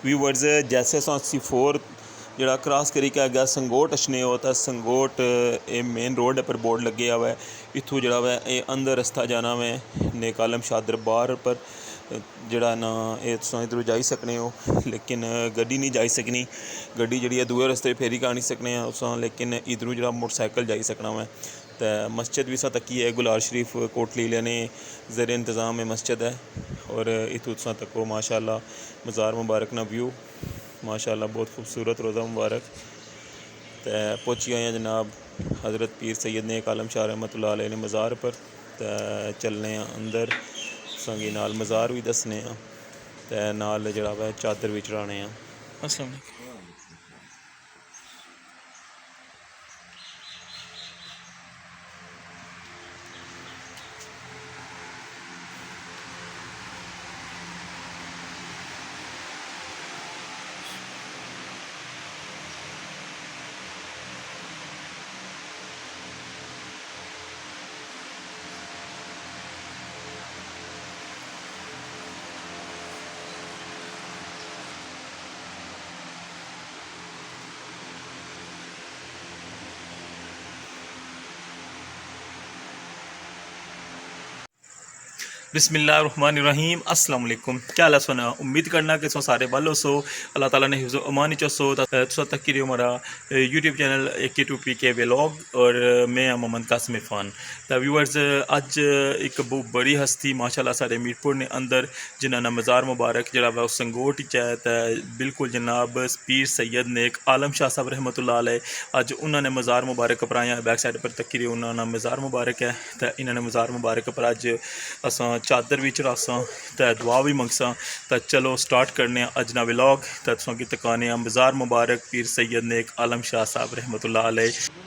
Viewers जैसे C4 जरा cross करी के अगर संगोट अचने हो तो संगोट ये मेन रोड पर बोर्ड लगे हुआ है। इत्थों जरा वै ये अंदर रस्ता जाना वै नेक आलम शाह दरबार पर जरा ना ये तुम इधरों जाई सकने हो, लेकिन गड्डी नहीं जाई सकनी। गड्डी जी दूए रस्ते फेरी का नहीं सकने तुस, लेकिन इधरों जरा मोटरसाइकिल जाई सकना वै। तो मस्जिद भी तकी है गुलार शरीफ कोटली लेने ज़र इंतज़ाम है मस्जिद है। और इतों तुसा तको माशाअल्लाह मज़ार मुबारक ना व्यू माशाअल्लाह बहुत खूबसूरत रोज़ा मुबारक। तो पहुँची गए हैं जनाब हज़रत पीर सैयद नेक आलम शाह रहमतुल्लाह अलैह ने मज़ार पर। तो चलने अंदर संगी नाल मज़ार भी दसने तो नाल जड़ा वै चादर भी चढ़ाने। अस्सलाम वालेकुम। बिस्मिल्लाहिर्रहमानिर्रहीम। अस्सलाम वालेकुम। क्या हाल सोना, उम्मीद करना कि सो सारे वालों सो अल्लाह ताला ने हिफ्ज़ अमान चो तुसा तक की हमारा यूट्यूब चैनल AK2PK व्लॉग और मैं मोहम्मद कासिम इरफान। तो व्यूअर्स अज एक बहुत बड़ी हस्ती माशाल्लाह सारे मीरपुर ने अंदर जिन्होंने मज़ार मुबारक जरा वा संगोट च है। तो बिल्कुल जनाब पीर सैयद नेक आलम शाह साहब रहमतुल्लाह अलैह अज उन्होंने मज़ार मुबारक पर आया। बैक साइड पर तक उन्होंने मज़ार मुबारक है। तो इन्होंने मज़ार मुबारक पर अज असा चादर भी चढ़ासा तो दुआ भी मंगसा। तो चलो स्टार्ट करने अज ना व्लॉग। तो तुसा की तकाने मज़ार मुबारक पीर सैयद नेक आलम शाह साहब रहमतुल्लाह अलैह।